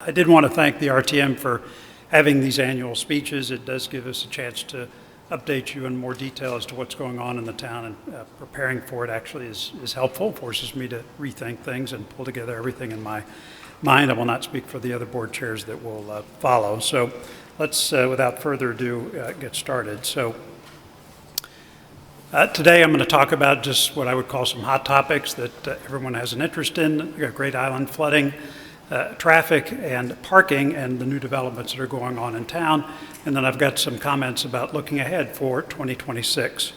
I did want to thank the RTM for having these annual speeches. It does give us a chance to update you in more detail as to what's going on in the town, and preparing for it actually is helpful, forces me to rethink things and pull together everything in my mind. I will not speak for the other board chairs that will follow. So let's, without further ado, get started. So today I'm going to talk about just what I would call some hot topics that everyone has an interest in: Great Island flooding, traffic and parking, and the new developments that are going on in town. And then I've got some comments about looking ahead for 2026.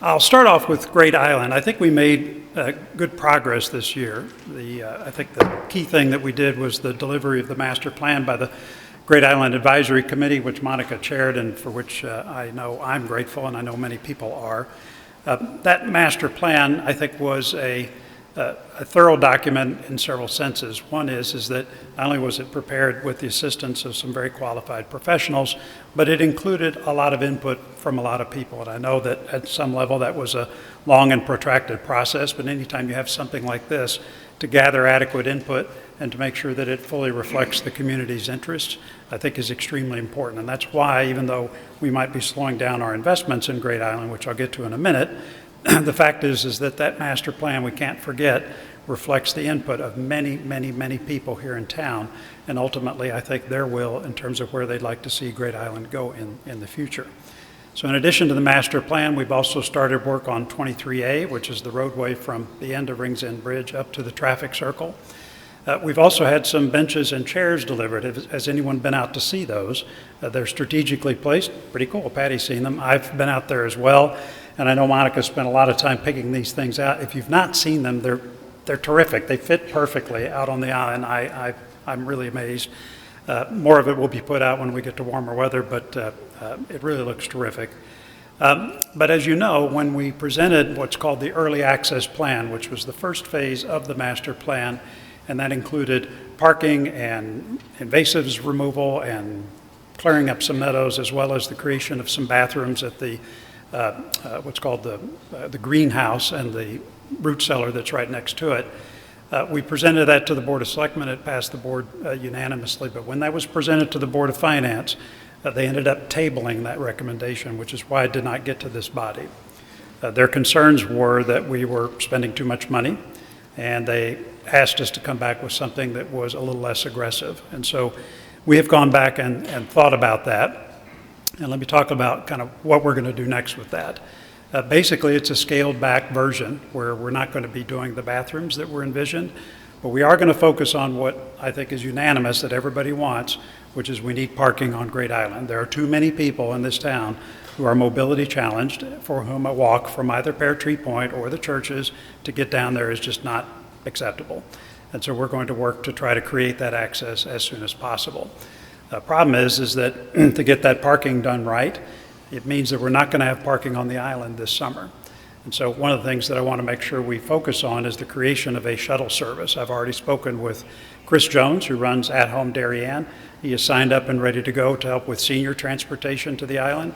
I'll start off with Great Island. I think we made good progress this year. I think the key thing that we did was the delivery of the master plan by the Great Island Advisory Committee, which Monica chaired and for which I know I'm grateful, and I know many people are. That master plan, I think, was a thorough document in several senses. One is that not only was it prepared with the assistance of some very qualified professionals, but it included a lot of input from a lot of people. And I know that at some level that was a long and protracted process, but anytime you have something like this, to gather adequate input and to make sure that it fully reflects the community's interests, I think is extremely important. And that's why, even though we might be slowing down our investments in Great Island, which I'll get to in a minute, the fact is that master plan, we can't forget, reflects the input of many, many, many people here in town, and ultimately I think their will in terms of where they'd like to see Great Island go in the future. So in addition to the master plan, we've also started work on 23A, which is the roadway from the end of Rings End Bridge up to the traffic circle. We've also had some benches and chairs delivered. Has anyone been out to see those? They're strategically placed. Pretty cool. Patty's seen them. I've been out there as well. And I know Monica spent a lot of time picking these things out. If you've not seen them, they're terrific. They fit perfectly out on the island. I'm really amazed. More of it will be put out when we get to warmer weather, but it really looks terrific. But as you know, when we presented what's called the early access plan, which was the first phase of the master plan, and that included parking and invasives removal and clearing up some meadows, as well as the creation of some bathrooms at the what's called the greenhouse and the root cellar that's right next to it. We presented that to the Board of Selectmen. It passed the board unanimously, but when that was presented to the Board of Finance, they ended up tabling that recommendation, which is why it did not get to this body. Their concerns were that we were spending too much money, and they asked us to come back with something that was a little less aggressive. And so we have gone back and thought about that. And let me talk about kind of what we're going to do next with that. Basically, it's a scaled back version where we're not going to be doing the bathrooms that were envisioned, but we are going to focus on what I think is unanimous that everybody wants, which is we need parking on Great Island. There are too many people in this town who are mobility challenged, for whom a walk from either Pear Tree Point or the churches to get down there is just not acceptable. And so we're going to work to try to create that access as soon as possible. The problem is that to get that parking done right, it means that we're not going to have parking on the island this summer. And so one of the things that I want to make sure we focus on is the creation of a shuttle service. I've already spoken with Chris Jones, who runs At Home Darien. He is signed up and ready to go to help with senior transportation to the island.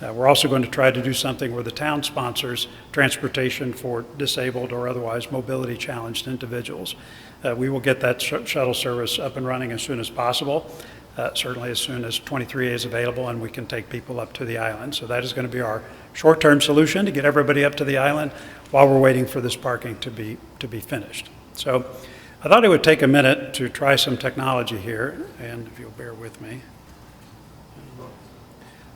We're also going to try to do something where the town sponsors transportation for disabled or otherwise mobility challenged individuals. We will get that shuttle service up and running as soon as possible. Certainly as soon as 23A is available and we can take people up to the island. So that is going to be our short-term solution to get everybody up to the island while we're waiting for this parking to be finished. So I thought it would take a minute to try some technology here, and if you'll bear with me.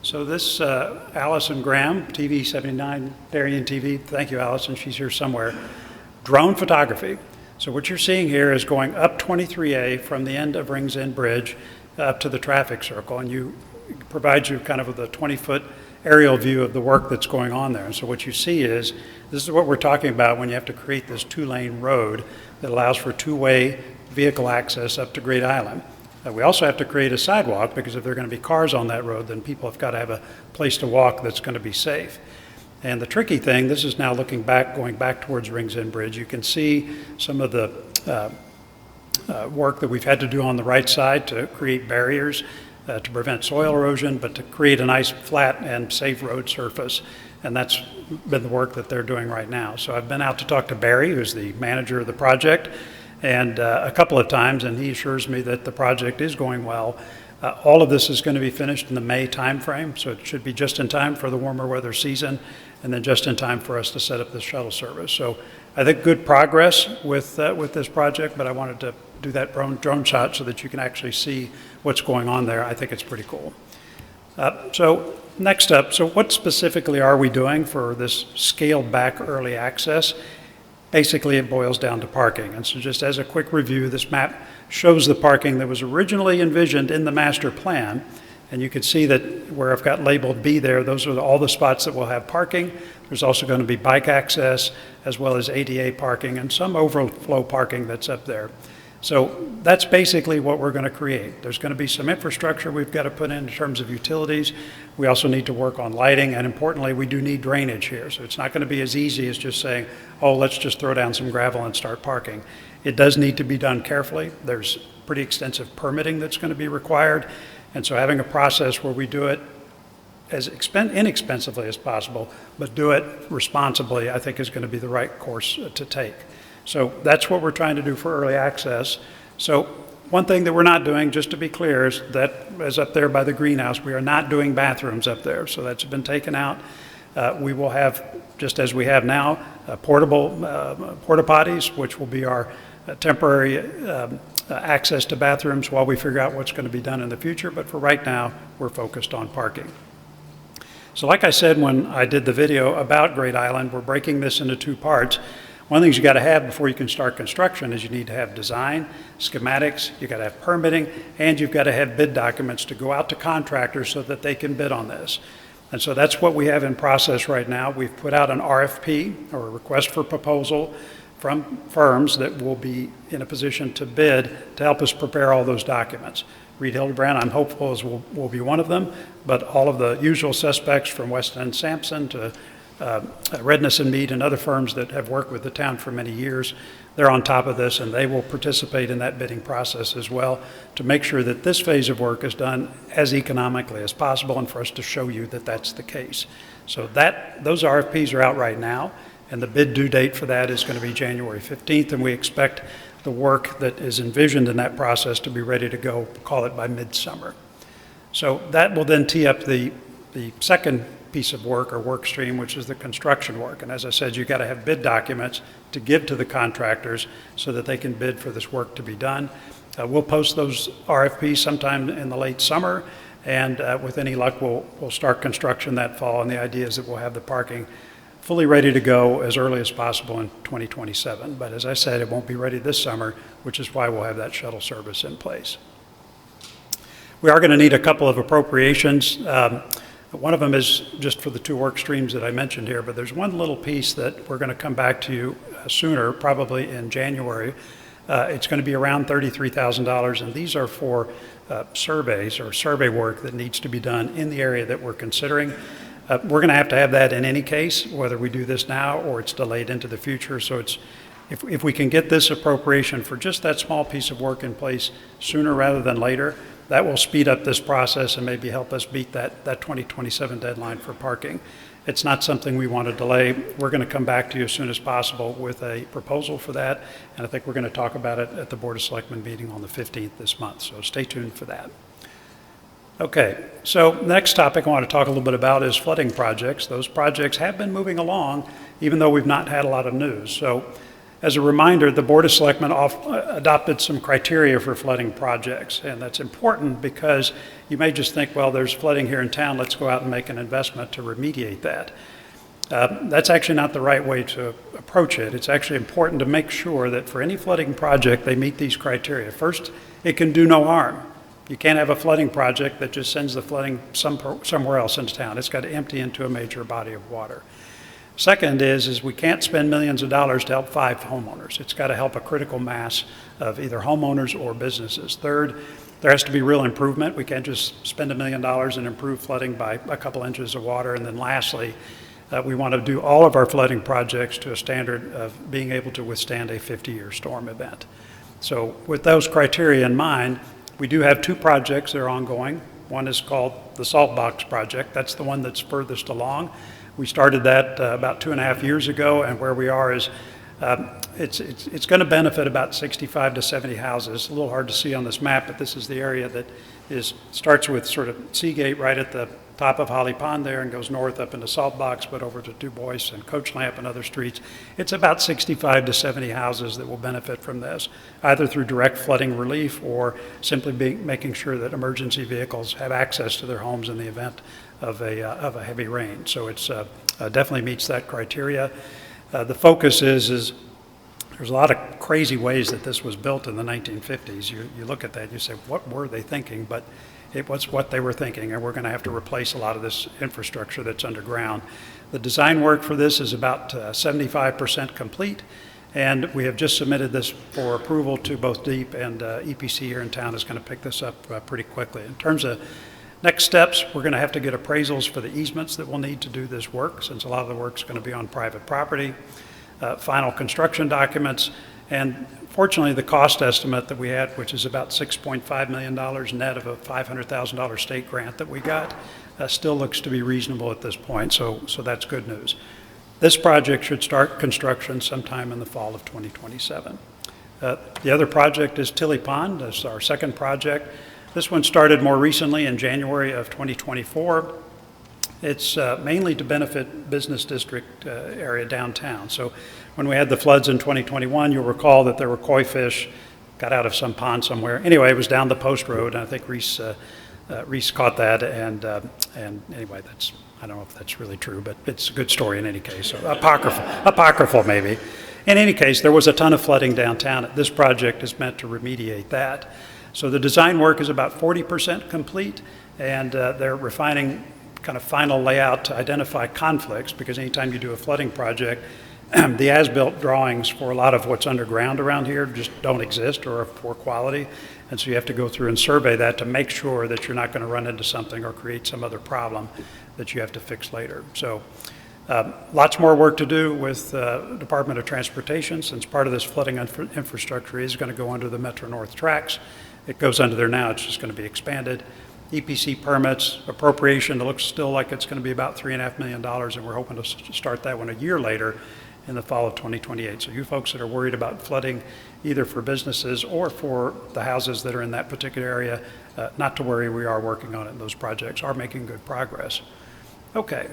So this Allison Graham, TV 79, Darien TV, thank you Allison, she's here somewhere, drone photography. So what you're seeing here is going up 23A from the end of Rings End Bridge up to the traffic circle, and it provides you kind of with a 20-foot aerial view of the work that's going on there. And so what you see is, this is what we're talking about when you have to create this two-lane road that allows for two-way vehicle access up to Great Island. We also have to create a sidewalk, because if there are going to be cars on that road, then people have got to have a place to walk that's going to be safe. And the tricky thing, this is now looking back, going back towards Rings End Bridge, you can see some of the work that we've had to do on the right side to create barriers to prevent soil erosion, but to create a nice flat and safe road surface. And that's been the work that they're doing right now. So I've been out to talk to Barry, who's the manager of the project, and a couple of times, and he assures me that the project is going well. All of this is going to be finished in the May timeframe, so it should be just in time for the warmer weather season, and then just in time for us to set up the shuttle service. So I think good progress with this project, but I wanted to do that drone shot so that you can actually see what's going on there. I think it's pretty cool. So next up, so what specifically are we doing for this scaled back early access? Basically, it boils down to parking. And so just as a quick review, this map shows the parking that was originally envisioned in the master plan. And you can see that where I've got labeled B there, those are all the spots that will have parking. There's also going to be bike access, as well as ADA parking and some overflow parking that's up there. So that's basically what we're going to create. There's going to be some infrastructure we've got to put in terms of utilities. We also need to work on lighting, and importantly, we do need drainage here. So it's not going to be as easy as just saying, oh, let's just throw down some gravel and start parking. It does need to be done carefully. There's pretty extensive permitting that's going to be required. And so having a process where we do it as inexpensively as possible, but do it responsibly, I think is going to be the right course to take. So that's what we're trying to do for early access. So one thing that we're not doing, just to be clear, is that is up there by the greenhouse. We are not doing bathrooms up there, so that's been taken out. We will have, just as we have now, portable porta potties, which will be our temporary access to bathrooms while we figure out what's going to be done in the future. But for right now, we're focused on parking. So like I said when I did the video about Great Island, we're breaking this into two parts. One of the things you got to have before you can start construction is you need to have design, schematics, you got to have permitting, and you've got to have bid documents to go out to contractors so that they can bid on this. And so that's what we have in process right now. We've put out an RFP, or a request for proposal, from firms that will be in a position to bid to help us prepare all those documents. Reed Hildebrand, I'm hopeful, will be one of them, but all of the usual suspects from Weston and Sampson to Redness and Mead and other firms that have worked with the town for many years, they're on top of this, and they will participate in that bidding process as well to make sure that this phase of work is done as economically as possible, and for us to show you that that's the case. So those RFPs are out right now, and the bid due date for that is going to be January 15th, and we expect the work that is envisioned in that process to be ready to go, call it by midsummer. So that will then tee up the second piece of work or work stream, which is the construction work. And as I said, you've got to have bid documents to give to the contractors so that they can bid for this work to be done. We'll post those RFPs sometime in the late summer, and with any luck, we'll start construction that fall. And the idea is that we'll have the parking fully ready to go as early as possible in 2027. But as I said, it won't be ready this summer, which is why we'll have that shuttle service in place. We are going to need a couple of appropriations. One of them is just for the two work streams that I mentioned here, but there's one little piece that we're going to come back to you sooner, probably in January. It's going to be around $33,000, and these are for surveys or survey work that needs to be done in the area that we're considering. We're going to have that in any case, whether we do this now or it's delayed into the future. So if we can get this appropriation for just that small piece of work in place sooner rather than later, that will speed up this process and maybe help us beat that 2027 deadline for parking. It's not something we want to delay. We're going to come back to you as soon as possible with a proposal for that, and I think we're going to talk about it at the Board of Selectmen meeting on the 15th this month, so stay tuned for that. Okay, so next topic I want to talk a little bit about is flooding projects. Those projects have been moving along, even though we've not had a lot of news. So as a reminder, the Board of Selectmen adopted some criteria for flooding projects, and that's important because you may just think, well, there's flooding here in town, let's go out and make an investment to remediate that. That's actually not the right way to approach it. It's actually important to make sure that for any flooding project, they meet these criteria. First, it can do no harm. You can't have a flooding project that just sends the flooding somewhere else into town. It's got to empty into a major body of water. Second is we can't spend millions of dollars to help 5 homeowners. It's got to help a critical mass of either homeowners or businesses. Third, there has to be real improvement. We can't just spend $1 million and improve flooding by a couple inches of water. And then lastly, we want to do all of our flooding projects to a standard of being able to withstand a 50-year storm event. So with those criteria in mind, we do have 2 projects that are ongoing. One is called the Salt Box Project. That's the one that's furthest along. We started that about 2.5 years ago, and where we are is It's going to benefit about 65 to 70 houses. A little hard to see on this map, but this is the area that starts with sort of Seagate right at the top of Holly Pond there and goes north up into Salt Box, but over to Du Bois and Coach Lamp and other streets. It's about 65 to 70 houses that will benefit from this, either through direct flooding relief or simply making sure that emergency vehicles have access to their homes in the event of a heavy rain. So it's definitely meets that criteria. The focus is there's a lot of crazy ways that this was built in the 1950s. You look at that and you say, what were they thinking? But it was what they were thinking, and we're going to have to replace a lot of this infrastructure that's underground. The design work for this is about 75% complete, and we have just submitted this for approval to both DEEP, and EPC here in town is going to pick this up pretty quickly. In terms of next steps, we're going to have to get appraisals for the easements that we'll need to do this work, since a lot of the work is going to be on private property, final construction documents, and fortunately the cost estimate that we had, which is about $6.5 million net of a $500,000 state grant that we got, still looks to be reasonable at this point, so that's good news. This project should start construction sometime in the fall of 2027. The other project is Tilly Pond. That's our second project. This one started more recently in January of 2024. It's mainly to benefit business district area downtown. So when we had the floods in 2021, you'll recall that there were koi fish, got out of some pond somewhere. Anyway, it was down the post road, and I think Reese caught that, and anyway, I don't know if that's really true, but it's a good story in any case. So apocryphal maybe. In any case, there was a ton of flooding downtown. This project is meant to remediate that. So the design work is about 40% complete, and they're refining kind of final layout to identify conflicts, because anytime you do a flooding project, the as-built drawings for a lot of what's underground around here just don't exist or are poor quality, and so you have to go through and survey that to make sure that you're not going to run into something or create some other problem that you have to fix later. So lots more work to do with Department of Transportation, since part of this flooding infrastructure is going to go under the Metro North tracks. It goes under there now, it's just going to be expanded. EPC permits, appropriation, it looks still like it's going to be about $3.5 million, and we're hoping to start that one a year later in the fall of 2028. So you folks that are worried about flooding, either for businesses or for the houses that are in that particular area, not to worry, we are working on it, and those projects are making good progress. Okay,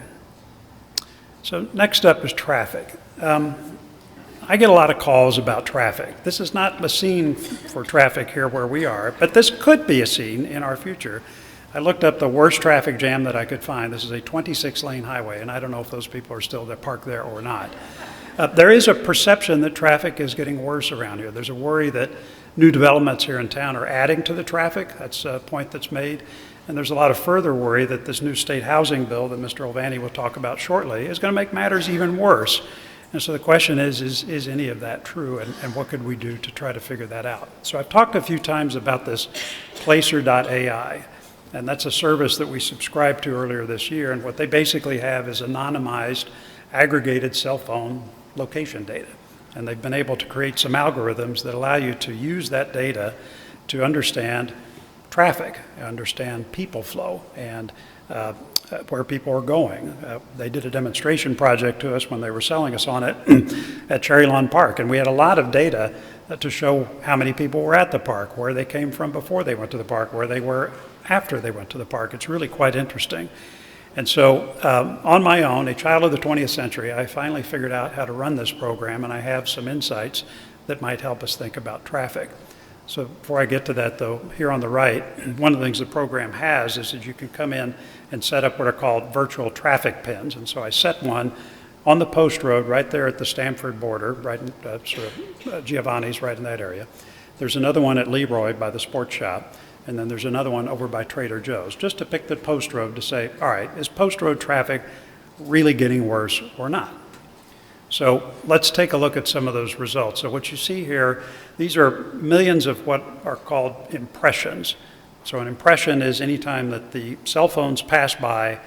so next up is traffic. I get a lot of calls about traffic. This is not a scene for traffic here where we are, but this could be a scene in our future. I looked up the worst traffic jam that I could find. This is a 26-lane highway, and I don't know if those people are still parked there or not. There is a perception that traffic is getting worse around here. There's a worry that new developments here in town are adding to the traffic. That's a point that's made. And there's a lot of further worry that this new state housing bill that Mr. Olvani will talk about shortly is going to make matters even worse. And so the question is any of that true, and what could we do to try to figure that out? So I've talked a few times about this Placer.ai, and that's a service that we subscribed to earlier this year, and what they basically have is anonymized, aggregated cell phone location data. And they've been able to create some algorithms that allow you to use that data to understand traffic, understand people flow, and where people are going. They did a demonstration project to us when they were selling us on it at Cherry Lawn Park, and we had a lot of data to show how many people were at the park, where they came from before they went to the park, where they were after they went to the park. It's really quite interesting. And so on my own, a child of the 20th century, I finally figured out how to run this program, and I have some insights that might help us think about traffic. So before I get to that, though, here on the right, one of the things the program has is that you can come in and set up what are called virtual traffic pins. And so I set one on the post road right there at the Stamford border, right in Giovanni's, right in that area. There's another one at Leroy by the sports shop, and then there's another one over by Trader Joe's, just to pick the post road to say, all right, is post road traffic really getting worse or not? So let's take a look at some of those results. So what you see here, these are millions of what are called impressions. So an impression is any time that the cell phones pass by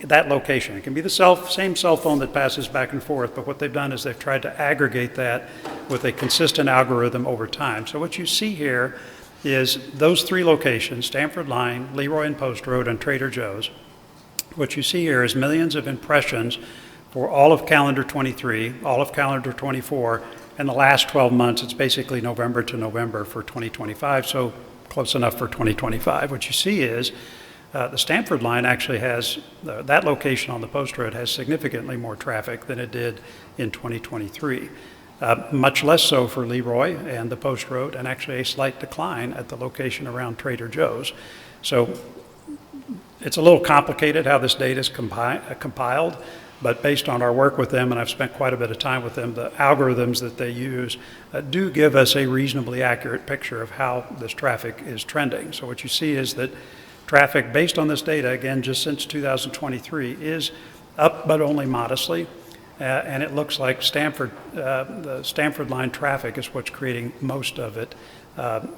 that location. It can be the same cell phone that passes back and forth, but what they've done is they've tried to aggregate that with a consistent algorithm over time. So what you see here is those three locations, Stamford Line, Leroy and Post Road, and Trader Joe's. What you see here is millions of impressions for all of calendar 23, all of calendar 24, and the last 12 months. It's basically November to November for 2025, so close enough for 2025. What you see is the Stamford line actually has, that location on the post road has significantly more traffic than it did in 2023. Much less so for Leroy and the post road, and actually a slight decline at the location around Trader Joe's. So it's a little complicated how this data is compiled, but based on our work with them, and I've spent quite a bit of time with them, the algorithms that they use do give us a reasonably accurate picture of how this traffic is trending. So what you see is that traffic based on this data, again, just since 2023, is up but only modestly. And it looks like the Stamford line traffic is what's creating most of it,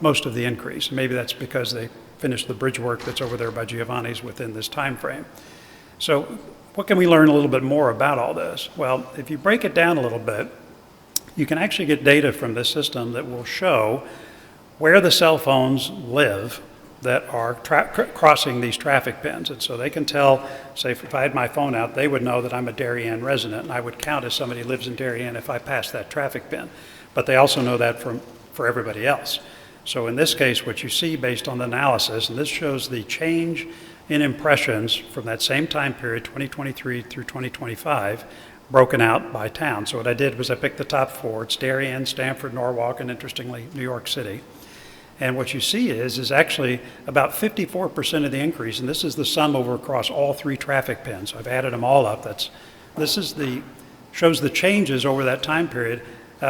most of the increase. And maybe that's because they finished the bridge work that's over there by Giovanni's within this time frame. So what can we learn a little bit more about all this? Well, if you break it down a little bit, you can actually get data from this system that will show where the cell phones live that are crossing these traffic pins. And so they can tell, say if I had my phone out, they would know that I'm a Darien resident, and I would count as somebody who lives in Darien if I passed that traffic pin. But they also know that for everybody else. So in this case, what you see based on the analysis, and this shows the change in impressions from that same time period, 2023 through 2025, broken out by town. So what I did was I picked the top four. It's Darien, Stamford, Norwalk, and interestingly, New York City. And what you see is actually about 54% of the increase, and this is the sum over across all three traffic pins. So I've added them all up. Shows the changes over that time period.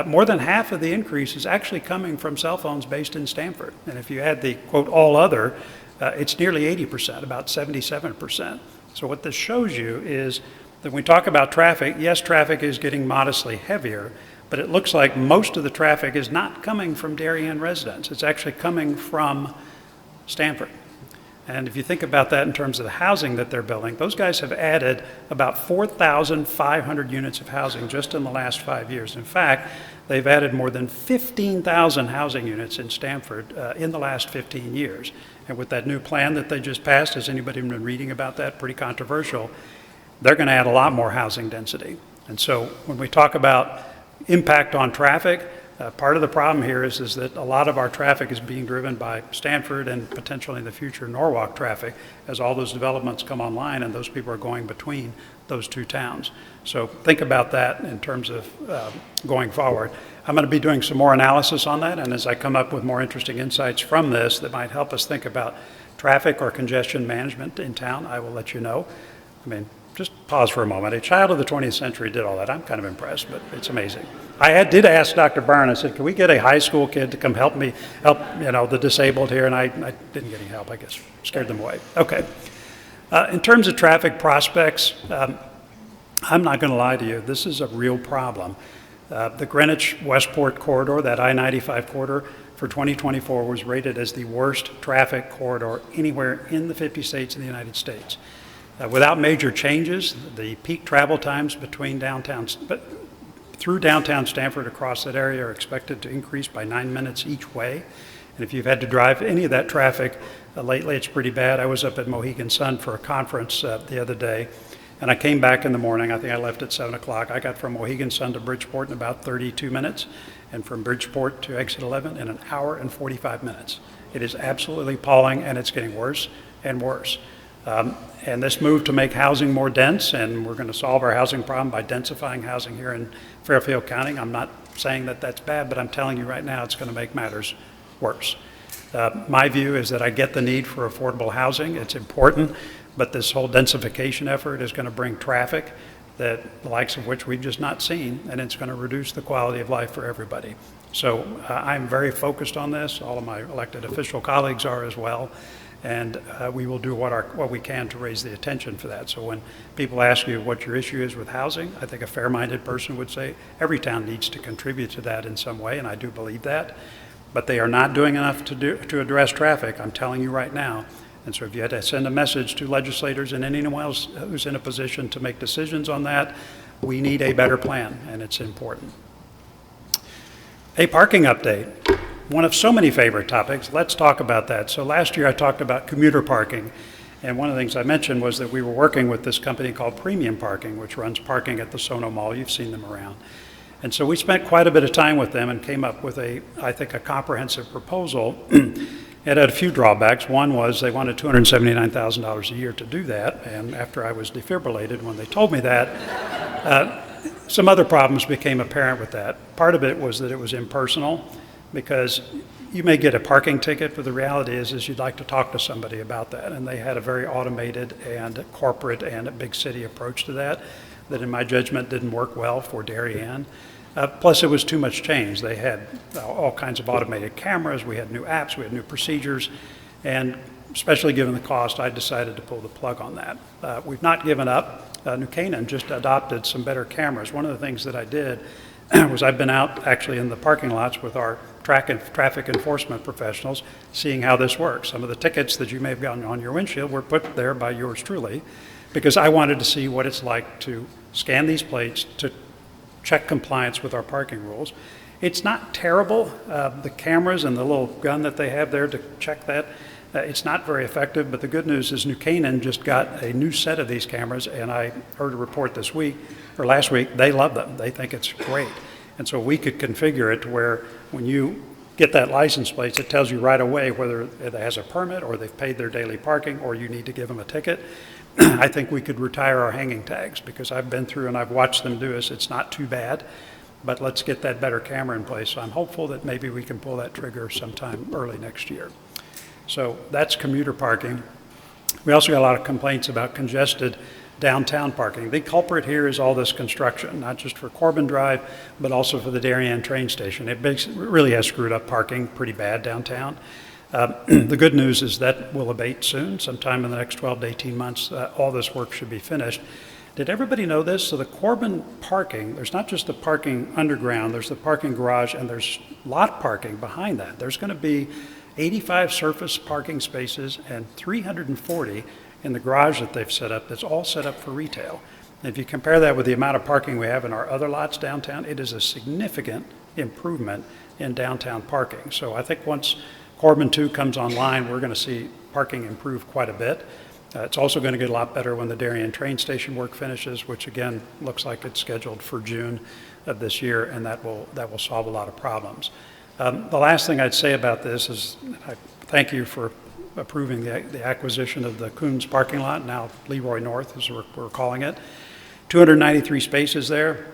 More than half of the increase is actually coming from cell phones based in Stamford. And if you add the, quote, all other, it's nearly 80%, about 77%. So what this shows you is that when we talk about traffic, yes, traffic is getting modestly heavier, but it looks like most of the traffic is not coming from Darien residents. It's actually coming from Stamford. And if you think about that in terms of the housing that they're building, those guys have added about 4,500 units of housing just in the last 5 years. In fact, they've added more than 15,000 housing units in Stamford in the last 15 years. And with that new plan that they just passed, has anybody been reading about that? Pretty controversial. They're going to add a lot more housing density. And so when we talk about impact on traffic, part of the problem here is that a lot of our traffic is being driven by Stamford and potentially in the future Norwalk traffic as all those developments come online and those people are going between those two towns. So think about that in terms of going forward. I'm going to be doing some more analysis on that, and as I come up with more interesting insights from this that might help us think about traffic or congestion management in town, I will let you know. I mean, just pause for a moment. A child of the 20th century did all that. I'm kind of impressed, but it's amazing. I did ask Dr. Byrne, I said, can we get a high school kid to come help the disabled here? And I didn't get any help, I guess. Scared them away. Okay. In terms of traffic prospects, I'm not going to lie to you. This is a real problem. The Greenwich-Westport corridor, that I-95 corridor, for 2024 was rated as the worst traffic corridor anywhere in the 50 states in the United States. Without major changes, the peak travel times through downtown Stamford across that area are expected to increase by 9 minutes each way. And if you've had to drive any of that traffic lately, it's pretty bad. I was up at Mohegan Sun for a conference the other day, and I came back in the morning. I think I left at 7 o'clock. I got from Mohegan Sun to Bridgeport in about 32 minutes, and from Bridgeport to exit 11 in an hour and 45 minutes. It is absolutely appalling, and it's getting worse and worse. And this move to make housing more dense, and we're going to solve our housing problem by densifying housing here in Fairfield County. I'm not saying that that's bad, but I'm telling you right now it's going to make matters worse. My view is that I get the need for affordable housing. It's important, but this whole densification effort is going to bring traffic that the likes of which we've just not seen, and it's going to reduce the quality of life for everybody. So I'm very focused on this. All of my elected official colleagues are as well. And we will do what we can to raise the attention for that. So when people ask you what your issue is with housing, I think a fair-minded person would say every town needs to contribute to that in some way, and I do believe that. But they are not doing enough to address traffic, I'm telling you right now. And so if you had to send a message to legislators and anyone else who's in a position to make decisions on that, we need a better plan, and it's important. A parking update. One of so many favorite topics. Let's talk about that. So last year I talked about commuter parking, And one of the things I mentioned was that we were working with this company called Premium Parking, which runs parking at the Sono Mall. You've seen them around. And so we spent quite a bit of time with them and came up with I think, a comprehensive proposal. It had a few drawbacks. One was they wanted $279,000 a year to do that, and after I was defibrillated when they told me that, some other problems became apparent with that. Part of it was that it was impersonal, because you may get a parking ticket, but the reality is you'd like to talk to somebody about that, and they had a very automated and corporate and a big city approach to that in my judgment didn't work well for Darien. Plus, it was too much change. They had all kinds of automated cameras. We had new apps. We had new procedures. And especially given the cost, I decided to pull the plug on that. We've not given up. New Canaan just adopted some better cameras. One of the things that I did was I've been out actually in the parking lots with our traffic enforcement professionals, seeing how this works. Some of the tickets that you may have gotten on your windshield were put there by yours truly, because I wanted to see what it's like to scan these plates to check compliance with our parking rules. It's not terrible. The cameras and the little gun that they have there to check that, it's not very effective, but the good news is New Canaan just got a new set of these cameras, and I heard a report this week, or last week, they love them. They think it's great. And so we could configure it to where when you get that license plate, it tells you right away whether it has a permit or they've paid their daily parking or you need to give them a ticket. I think we could retire our hanging tags, because I've been through and I've watched them do this. It's not too bad, but let's get that better camera in place. So I'm hopeful that maybe we can pull that trigger sometime early next year. So that's commuter parking. We also got a lot of complaints about congested downtown parking. The culprit here is all this construction, not just for Corbin Drive, but also for the Darien train station. It really has screwed up parking pretty bad downtown. The good news is that will abate soon. Sometime in the next 12 to 18 months, all this work should be finished. Did everybody know this? So the Corbin parking, there's not just the parking underground, there's the parking garage, and there's lot parking behind that. There's going to be 85 surface parking spaces and 340 in the garage that they've set up, that's all set up for retail. And if you compare that with the amount of parking we have in our other lots downtown, it is a significant improvement in downtown parking. So I think once Corbin 2 comes online, we're going to see parking improve quite a bit. It's also going to get a lot better when the Darien train station work finishes, which again looks like it's scheduled for June of this year, and that will solve a lot of problems. The last thing I'd say about this is I thank you for approving the acquisition of the Coons parking lot, now Leroy North as we're calling it. 293 spaces there.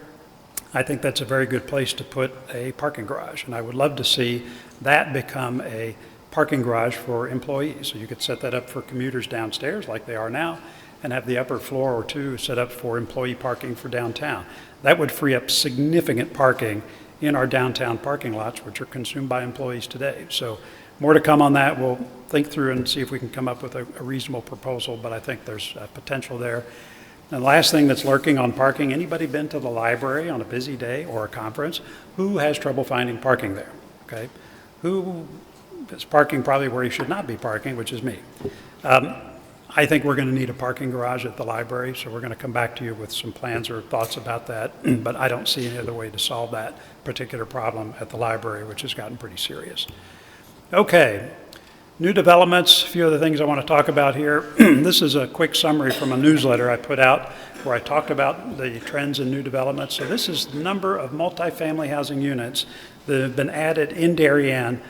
I think that's a very good place to put a parking garage, and I would love to see that become a parking garage for employees. So you could set that up for commuters downstairs like they are now, and have the upper floor or two set up for employee parking for downtown. That would free up significant parking in our downtown parking lots, which are consumed by employees today. So more to come on that. We'll think through and see if we can come up with a reasonable proposal, but I think there's potential there. And the last thing that's lurking on parking, anybody been to the library on a busy day or a conference? Who has trouble finding parking there? Okay, who is parking probably where he should not be parking, which is me. I think we're going to need a parking garage at the library, so we're going to come back to you with some plans or thoughts about that, but I don't see any other way to solve that particular problem at the library, which has gotten pretty serious. Okay, new developments, a few other things I want to talk about here. This is a quick summary from a newsletter I put out where I talked about the trends in new developments. So this is the number of multifamily housing units that have been added in Darien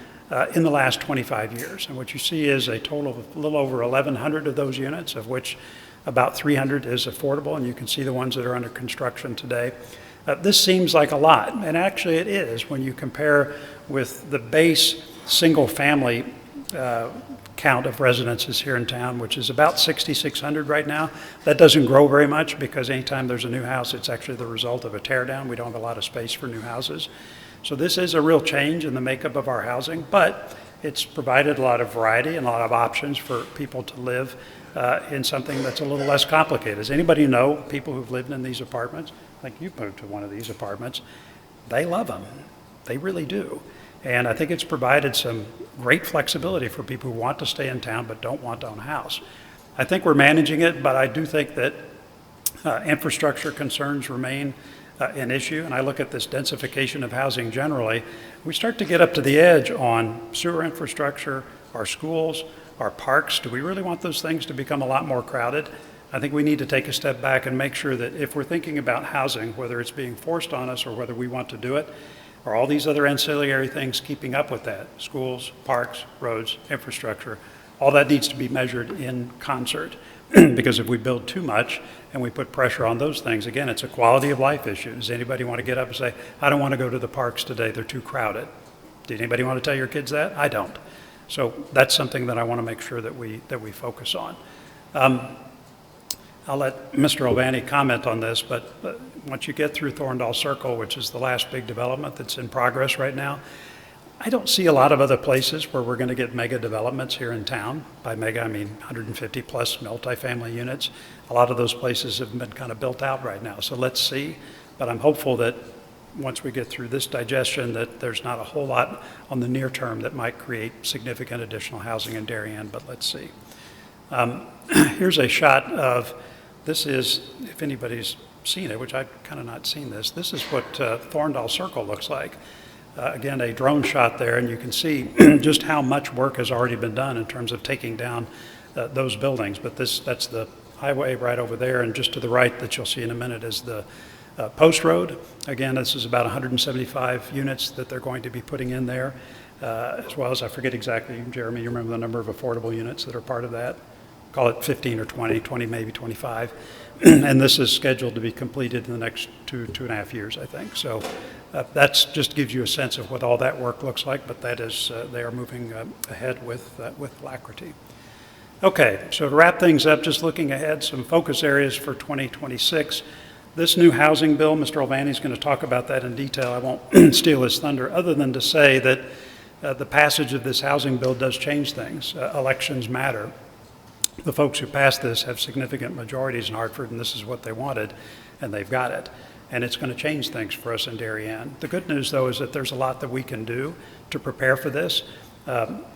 in the last 25 years. And what you see is a total of a little over 1,100 of those units, of which about 300 is affordable, and you can see the ones that are under construction today. This seems like a lot, and actually it is when you compare with the base single-family count of residences here in town, which is about 6,600 right now. That doesn't grow very much because anytime there's a new house, it's actually the result of a tear down. We don't have a lot of space for new houses. So this is a real change in the makeup of our housing, but it's provided a lot of variety and a lot of options for people to live in something that's a little less complicated. Does anybody know people who've lived in these apartments? I think you've moved to one of these apartments. They love them. They really do. And I think it's provided some great flexibility for people who want to stay in town but don't want to own a house. I think we're managing it, but I do think that infrastructure concerns remain an issue, and I look at this densification of housing generally. We start to get up to the edge on sewer infrastructure, our schools, our parks, do we really want those things to become a lot more crowded? I think we need to take a step back and make sure that if we're thinking about housing, whether it's being forced on us or whether we want to do it, or all these other ancillary things keeping up with that, schools, parks, roads, infrastructure, all that needs to be measured in concert. Because if we build too much and we put pressure on those things, again, it's a quality of life issue. Does anybody want to get up and say, I don't want to go to the parks today, they're too crowded? Did anybody want to tell your kids that? I don't. So that's something that I want to make sure that we focus on. I'll let Mr. Olvani comment on this, but once you get through Thorndale Circle, which is the last big development that's in progress right now, I don't see a lot of other places where we're going to get mega developments here in town. By mega, I mean 150 plus multifamily units. A lot of those places have been kind of built out right now. So let's see. But I'm hopeful that once we get through this digestion, that there's not a whole lot on the near term that might create significant additional housing in Darien, but let's see. Here's a shot of, this is, if anybody's seen it, which I've kind of not seen this is what Thorndale Circle looks like. Again, a drone shot there, and you can see just how much work has already been done in terms of taking down those buildings. But that's the highway right over there, and just to the right that you'll see in a minute is the Post Road. Again, this is about 175 units that they're going to be putting in there, as well as, I forget exactly, Jeremy, you remember the number of affordable units that are part of that? Call it 15 or 20, maybe 25. And this is scheduled to be completed in the next two and a half years, I think. So that's just gives you a sense of what all that work looks like, but that is, they are moving ahead with alacrity. Okay, so to wrap things up, just looking ahead, some focus areas for 2026. This new housing bill, Mr. Olvani is going to talk about that in detail. I won't steal his thunder, other than to say that the passage of this housing bill does change things. Elections matter. The folks who passed this have significant majorities in Hartford, and this is what they wanted, and they've got it. And it's going to change things for us in Darien. The good news, though, is that there's a lot that we can do to prepare for this.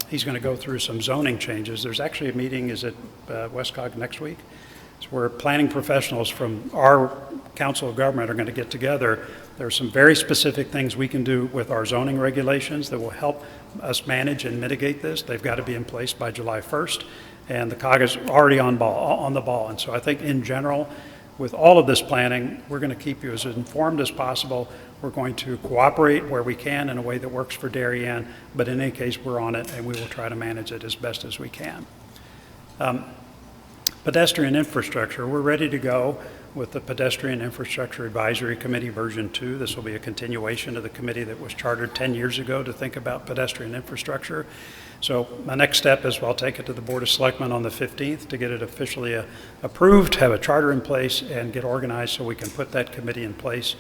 He's going to go through some zoning changes. There's actually a meeting, is it Westcog next week? It's where planning professionals from our Council of Government are going to get together. There are some very specific things we can do with our zoning regulations that will help us manage and mitigate this. They've got to be in place by July 1st. And the COG is already on the ball. And so I think in general, with all of this planning, we're going to keep you as informed as possible. We're going to cooperate where we can in a way that works for Darien, but in any case, we're on it, and we will try to manage it as best as we can. Pedestrian infrastructure, we're ready to go with the Pedestrian Infrastructure Advisory Committee version 2. This will be a continuation of the committee that was chartered 10 years ago to think about pedestrian infrastructure. So my next step is I'll take it to the Board of Selectmen on the 15th to get it officially approved, have a charter in place, and get organized so we can put that committee in place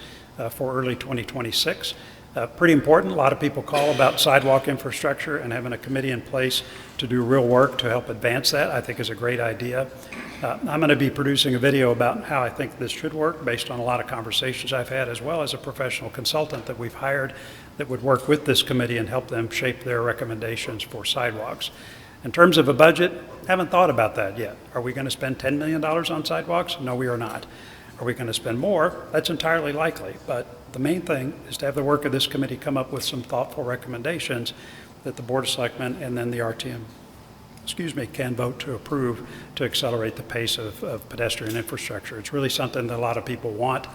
for early 2026. Pretty important. A lot of people call about sidewalk infrastructure, and having a committee in place to do real work to help advance that, I think, is a great idea. I'm going to be producing a video about how I think this should work based on a lot of conversations I've had, as well as a professional consultant that we've hired that would work with this committee and help them shape their recommendations for sidewalks. In terms of a budget, haven't thought about that yet. Are we going to spend $10 million on sidewalks? No, we are not. Are we going to spend more? That's entirely likely. But the main thing is to have the work of this committee come up with some thoughtful recommendations that the Board of Selectmen and then the RTM, can vote to approve to accelerate the pace of pedestrian infrastructure. It's really something that a lot of people want.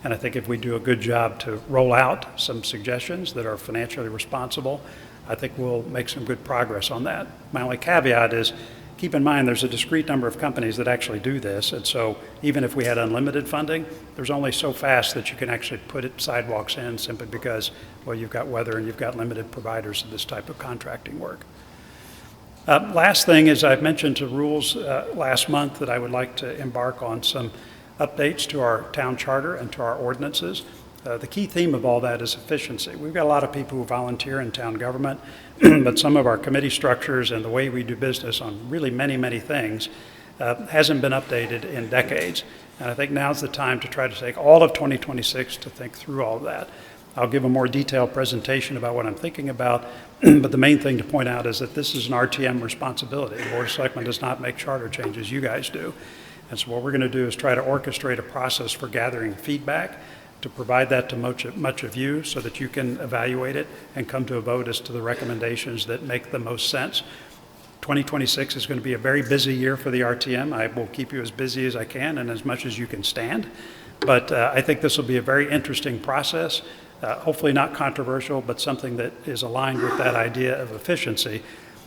And I think if we do a good job to roll out some suggestions that are financially responsible, I think we'll make some good progress on that. My only caveat is, keep in mind there's a discrete number of companies that actually do this, and so even if we had unlimited funding, there's only so fast that you can actually put sidewalks in simply because, well, you've got weather and you've got limited providers of this type of contracting work. Last thing is, I've mentioned to rules last month that I would like to embark on some updates to our town charter and to our ordinances. The key theme of all that is efficiency. We've got a lot of people who volunteer in town government, but some of our committee structures and the way we do business on really many things hasn't been updated in decades. And I think now's the time to try to take all of 2026 to think through all of that. I'll give a more detailed presentation about what I'm thinking about, but the main thing to point out is that this is an RTM responsibility. The Board of Selectmen does not make charter changes, you guys do. And so what we're going to do is try to orchestrate a process for gathering feedback, to provide that to much of you so that you can evaluate it and come to a vote as to the recommendations that make the most sense. 2026 is going to be a very busy year for the RTM. I will keep you as busy as I can and as much as you can stand. But I think this will be a very interesting process, hopefully not controversial, but something that is aligned with that idea of efficiency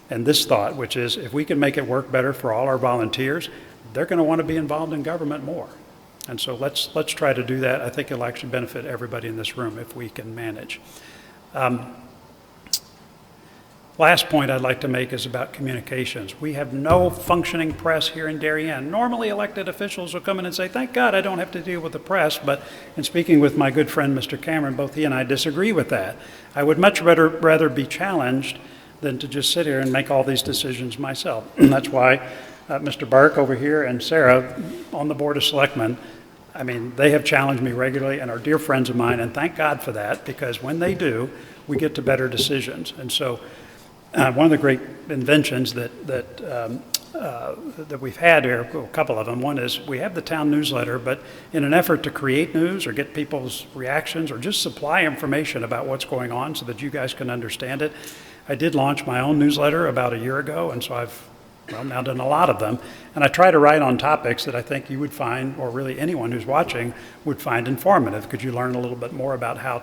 and this thought, which is if we can make it work better for all our volunteers, they're going to want to be involved in government more. And so let's try to do that. I think it'll actually benefit everybody in this room if we can manage. Last point I'd like to make is about communications. We have no functioning press here in Darien. Normally elected officials will come in and say, thank God I don't have to deal with the press, but in speaking with my good friend Mr. Cameron, both he and I disagree with that. I would much rather be challenged than to just sit here and make all these decisions myself. And that's why Mr. Burke over here and Sarah on the Board of Selectmen, I mean, they have challenged me regularly and are dear friends of mine, and thank God for that, because when they do, we get to better decisions. And so one of the great inventions that we've had here, a couple of them, one is we have the town newsletter, but in an effort to create news or get people's reactions or just supply information about what's going on so that you guys can understand it, I did launch my own newsletter about a year ago, and so I've now done a lot of them, and I try to write on topics that I think you would find, or really anyone who's watching would find informative, because you learn a little bit more about how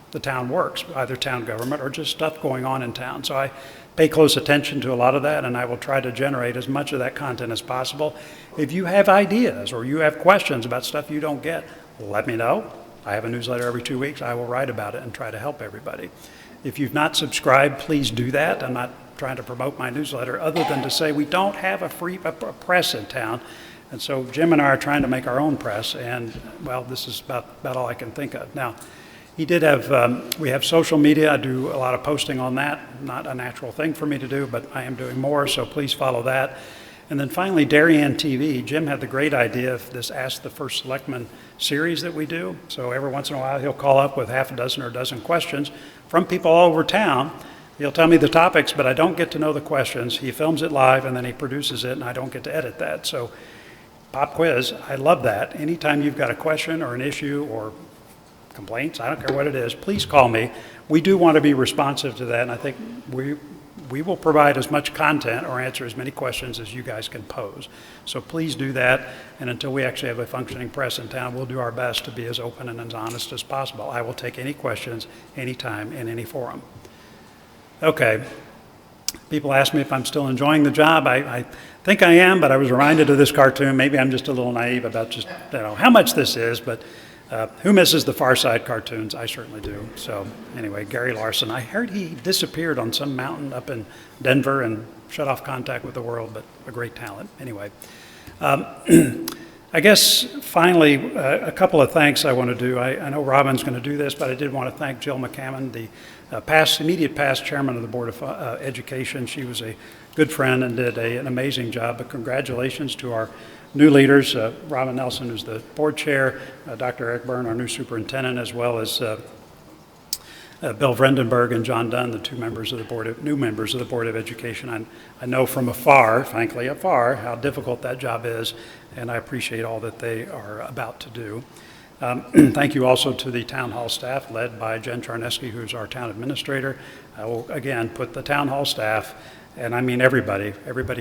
the town works, either town government or just stuff going on in town. So I pay close attention to a lot of that, and I will try to generate as much of that content as possible. If you have ideas or you have questions about stuff you don't get, let me know. I have a newsletter every 2 weeks. I will write about it and try to help everybody. If you've not subscribed, please do that. I'm not trying to promote my newsletter other than to say we don't have a free press in town. And so Jim and I are trying to make our own press, and, well, this is about all I can think of. Now, he did have, we have social media. I do a lot of posting on that. Not a natural thing for me to do, but I am doing more, so please follow that. And then finally, Darien TV. Jim had the great idea of this Ask the First Selectman series that we do. So every once in a while, he'll call up with half a dozen or a dozen questions from people all over town. He'll tell me the topics, but I don't get to know the questions. He films it live, and then he produces it, and I don't get to edit that. So pop quiz, I love that. Anytime you've got a question or an issue or complaints, I don't care what it is, please call me. We do want to be responsive to that, and I think we will provide as much content or answer as many questions as you guys can pose. So please do that, and until we actually have a functioning press in town, we'll do our best to be as open and as honest as possible. I will take any questions, anytime, in any forum. Okay. People ask me if I'm still enjoying the job. I think I am, but I was reminded of this cartoon. Maybe I'm just a little naive about just, how much this is, but who misses the Far Side cartoons? I certainly do. So anyway, Gary Larson. I heard he disappeared on some mountain up in Denver and shut off contact with the world, but a great talent. Anyway, I guess finally, a couple of thanks I want to do. I know Robin's going to do this, but I did want to thank Jill McCammon, the immediate past chairman of the Board of Education. She was a good friend and did an amazing job, but congratulations to our new leaders, Robin Nelson, who's the board chair, Dr. Ekberg, our new superintendent, as well as Bill Vredenberg and John Dunn, the new members of the Board of Education. I know from afar, frankly afar, how difficult that job is, and I appreciate all that they are about to do. Thank you also to the town hall staff led by Jen Charneski, who's our town administrator. I will again put the town hall staff, and I mean everybody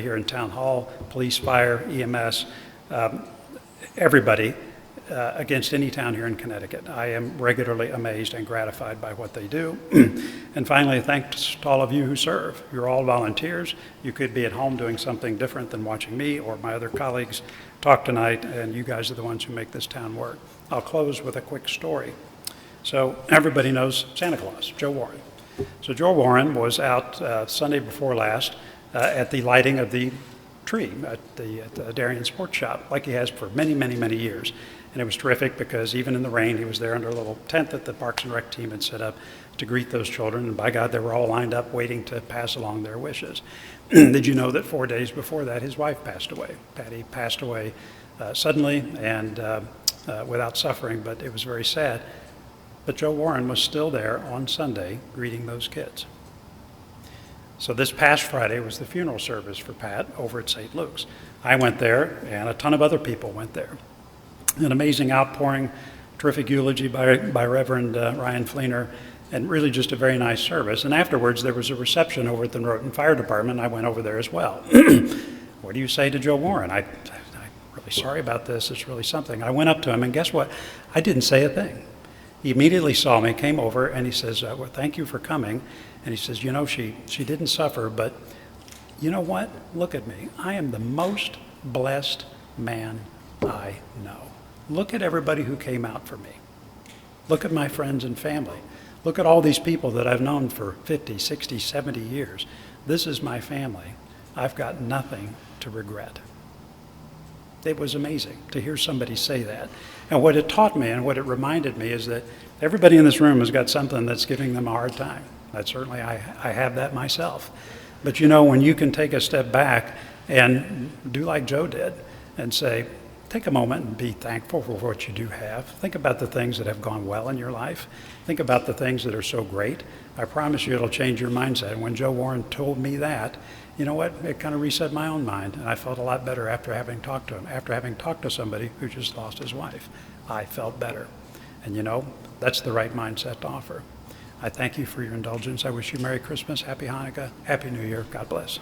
here in town hall, police, fire, EMS, everybody against any town here in Connecticut. I am regularly amazed and gratified by what they do. And finally, thanks to all of you who serve. You're all volunteers. You could be at home doing something different than watching me or my other colleagues talk tonight, and you guys are the ones who make this town work. I'll close with a quick story. So everybody knows Santa Claus, Joe Warren. So Joe Warren was out Sunday before last at the lighting of the tree at the Darien Sports Shop, like he has for many, many, many years. And it was terrific because even in the rain, he was there under a little tent that the Parks and Rec team had set up to greet those children. And by God, they were all lined up waiting to pass along their wishes. Did you know that 4 days before that, his wife passed away? Patty passed away suddenly and without suffering, but it was very sad. But Joe Warren was still there on Sunday greeting those kids. So this past Friday was the funeral service for Pat over at St. Luke's. I went there, and a ton of other people went there. An amazing outpouring, terrific eulogy by Reverend Ryan Fleener, and really just a very nice service. And afterwards, there was a reception over at the Norton Fire Department, and I went over there as well. What do you say to Joe Warren? I'm really sorry about this. It's really something. I went up to him, and guess what? I didn't say a thing. He immediately saw me, came over, and he says, well, thank you for coming. And he says, you know, she didn't suffer, but you know what? Look at me. I am the most blessed man I know. Look at everybody who came out for me. Look at my friends and family. Look at all these people that I've known for 50, 60, 70 years. This is my family. I've got nothing to regret. It was amazing to hear somebody say that. And what it taught me and what it reminded me is that everybody in this room has got something that's giving them a hard time. That certainly I have that myself. But you know, when you can take a step back and do like Joe did and say, take a moment and be thankful for what you do have. Think about the things that have gone well in your life. Think about the things that are so great. I promise you it'll change your mindset. And when Joe Warren told me that, you know what, it kind of reset my own mind. And I felt a lot better after having talked to him. After having talked to somebody who just lost his wife, I felt better. And you know, that's the right mindset to offer. I thank you for your indulgence. I wish you Merry Christmas, Happy Hanukkah, Happy New Year. God bless.